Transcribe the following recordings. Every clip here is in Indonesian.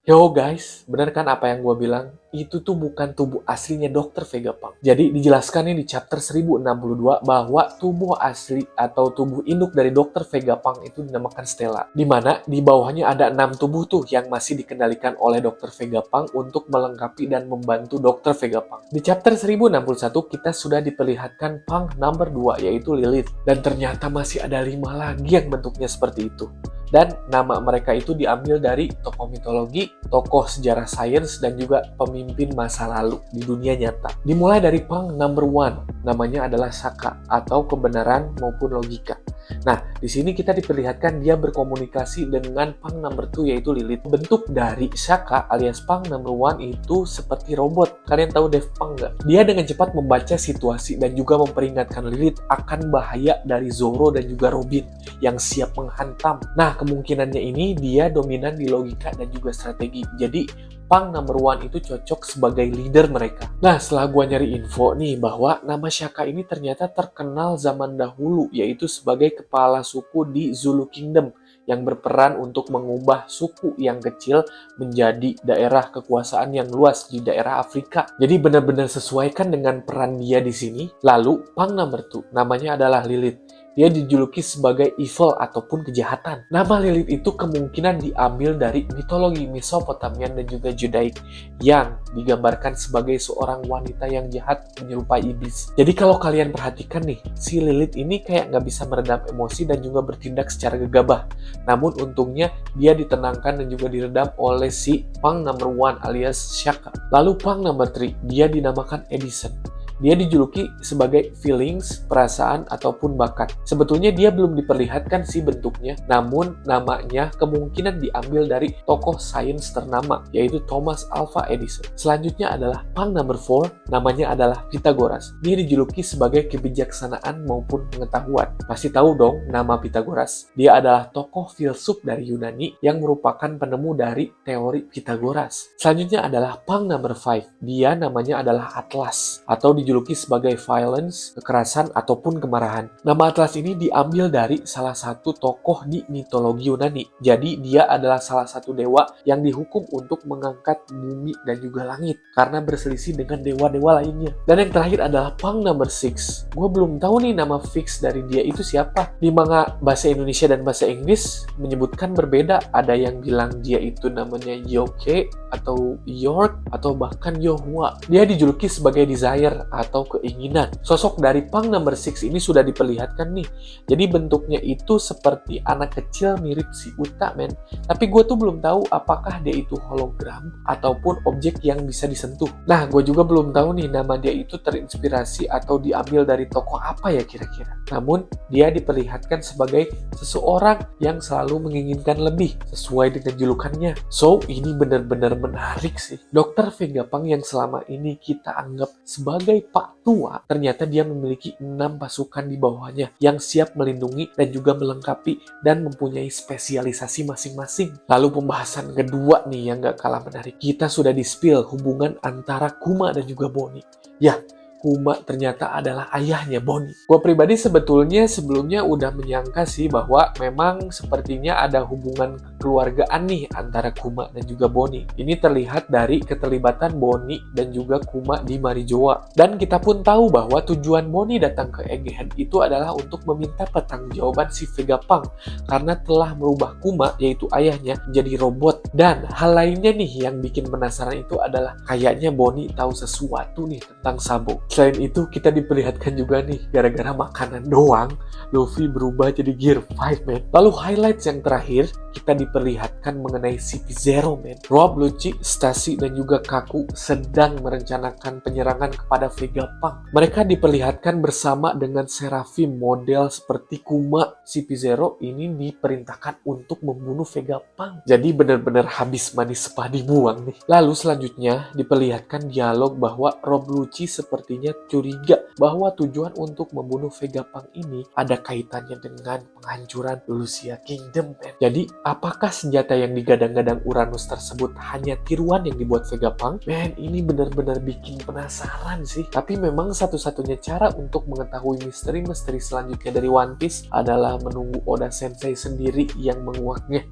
Yo guys, bener kan apa yang gue bilang? Itu tuh bukan tubuh aslinya Dr. Vegapunk. Jadi dijelaskan nih di chapter 1062 bahwa tubuh asli atau tubuh induk dari Dr. Vegapunk itu dinamakan Stella. Dimana di bawahnya ada 6 tubuh tuh yang masih dikendalikan oleh Dr. Vegapunk untuk melengkapi dan membantu Dr. Vegapunk. Di chapter 1061 kita sudah diperlihatkan Punk number 2 yaitu Lilith. Dan ternyata masih ada 5 lagi yang bentuknya seperti itu. Dan nama mereka itu diambil dari tokoh mitologi, tokoh sejarah sains, dan juga pemimpin masa lalu di dunia nyata. Dimulai dari Punk number 1, namanya adalah Shaka atau kebenaran maupun logika. Nah, di sini kita diperlihatkan dia berkomunikasi dengan Punk number 2 yaitu Lilith. Bentuk dari Shaka alias Punk number 1 itu seperti robot. Kalian tahu Daft Punk nggak? Dia dengan cepat membaca situasi dan juga memperingatkan Lilith akan bahaya dari Zoro dan juga Robin yang siap menghantam. Nah, kemungkinannya ini dia dominan di logika dan juga strategi. Jadi, Punk number 1 itu cocok sebagai leader mereka. Nah, setelah gua nyari info nih bahwa nama Shaka ini ternyata terkenal zaman dahulu, yaitu sebagai kepala suku di Zulu Kingdom yang berperan untuk mengubah suku yang kecil menjadi daerah kekuasaan yang luas di daerah Afrika. Jadi benar-benar sesuaikan dengan peran dia di sini. Lalu, Punk number 2 namanya adalah Lilith. Dia dijuluki sebagai evil ataupun kejahatan. Nama Lilith itu kemungkinan diambil dari mitologi Mesopotamian dan juga Judaik yang digambarkan sebagai seorang wanita yang jahat menyerupai iblis. Jadi kalau kalian perhatikan nih, si Lilith ini kayak nggak bisa meredam emosi dan juga bertindak secara gegabah. Namun untungnya dia ditenangkan dan juga diredam oleh si Punk number 1 alias Shaka. Lalu Punk number 3, dia dinamakan Edison. Dia dijuluki sebagai feelings, perasaan, ataupun bakat. Sebetulnya dia belum diperlihatkan sih bentuknya, namun namanya kemungkinan diambil dari tokoh sains ternama, yaitu Thomas Alva Edison. Selanjutnya adalah Punk number 4, namanya adalah Pythagoras. Dia dijuluki sebagai kebijaksanaan maupun pengetahuan. Pasti tahu dong nama Pythagoras. Dia adalah tokoh filsuf dari Yunani yang merupakan penemu dari teori Pythagoras. Selanjutnya adalah Punk number 5. Dia namanya adalah Atlas, atau dijuluki sebagai violence, kekerasan, ataupun kemarahan. Nama Atlas ini diambil dari salah satu tokoh di mitologi Yunani. Jadi dia adalah salah satu dewa yang dihukum untuk mengangkat bumi dan juga langit karena berselisih dengan dewa-dewa lainnya. Dan yang terakhir adalah Punk number 6. Gue belum tahu nih nama fix dari dia itu siapa. Di manga bahasa Indonesia dan bahasa Inggris menyebutkan berbeda. Ada yang bilang dia itu namanya Yoke atau York atau bahkan Yohua. Dia dijuluki sebagai Desire atau keinginan. Sosok dari Punk number 6 ini sudah diperlihatkan nih. Jadi bentuknya itu seperti anak kecil mirip si Uta, men. Tapi gue tuh belum tahu apakah dia itu hologram ataupun objek yang bisa disentuh. Nah, gue juga belum tahu nih nama dia itu terinspirasi atau diambil dari tokoh apa ya kira-kira. Namun, dia diperlihatkan sebagai seseorang yang selalu menginginkan lebih sesuai dengan julukannya. So, ini benar-benar menarik sih. Dr. Vegapunk yang selama ini kita anggap sebagai Pak Tua, ternyata dia memiliki 6 pasukan di bawahnya yang siap melindungi dan juga melengkapi dan mempunyai spesialisasi masing-masing. Lalu pembahasan kedua nih yang gak kalah menarik. Kita sudah di-spill hubungan antara Kuma dan juga Bonnie. Ya, Kuma ternyata adalah ayahnya Bonnie. Gue pribadi sebetulnya sebelumnya udah menyangka sih bahwa memang sepertinya ada hubungan kekeluargaan nih antara Kuma dan juga Bonnie. Ini terlihat dari keterlibatan Bonnie dan juga Kuma di Marijoa. Dan kita pun tahu bahwa tujuan Bonnie datang ke Egghead itu adalah untuk meminta pertanggungjawaban si Vegapunk karena telah merubah Kuma, yaitu ayahnya, menjadi robot. Dan hal lainnya nih yang bikin penasaran itu adalah kayaknya Bonnie tahu sesuatu nih tentang Sabo. Selain itu, kita diperlihatkan juga nih, gara-gara makanan doang, Luffy berubah jadi Gear 5, man. Lalu highlights yang terakhir, kita diperlihatkan mengenai CP0, man. Rob, Lucci, Stacy, dan juga Kaku sedang merencanakan penyerangan kepada Vegapunk. Mereka diperlihatkan bersama dengan Seraphim model seperti Kuma. CP0 ini diperintahkan untuk membunuh Vegapunk. Jadi benar-benar habis manis sepah dibuang nih. Lalu selanjutnya diperlihatkan dialog bahwa Rob Lucci sepertinya curiga bahwa tujuan untuk membunuh Vegapunk ini ada kaitannya dengan penghancuran Lucia Kingdom, man. Jadi, apakah senjata yang digadang-gadang Uranus tersebut hanya tiruan yang dibuat Vegapunk? Man, ini benar-benar bikin penasaran sih. Tapi memang satu-satunya cara untuk mengetahui misteri-misteri selanjutnya dari One Piece adalah menunggu Oda Sensei sendiri yang menguaknya.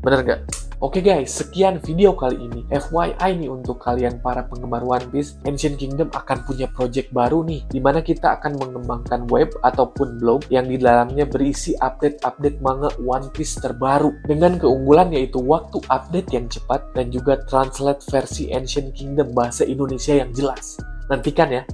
Bener nggak? Oke guys, sekian video kali ini. FYI nih untuk kalian para penggemar One Piece, Ancient Kingdom akan punya project baru nih, dimana kita akan mengembangkan web ataupun blog yang di dalamnya berisi update-update manga One Piece terbaru. Dengan keunggulan yaitu waktu update yang cepat dan juga translate versi Ancient Kingdom bahasa Indonesia yang jelas. Nantikan ya.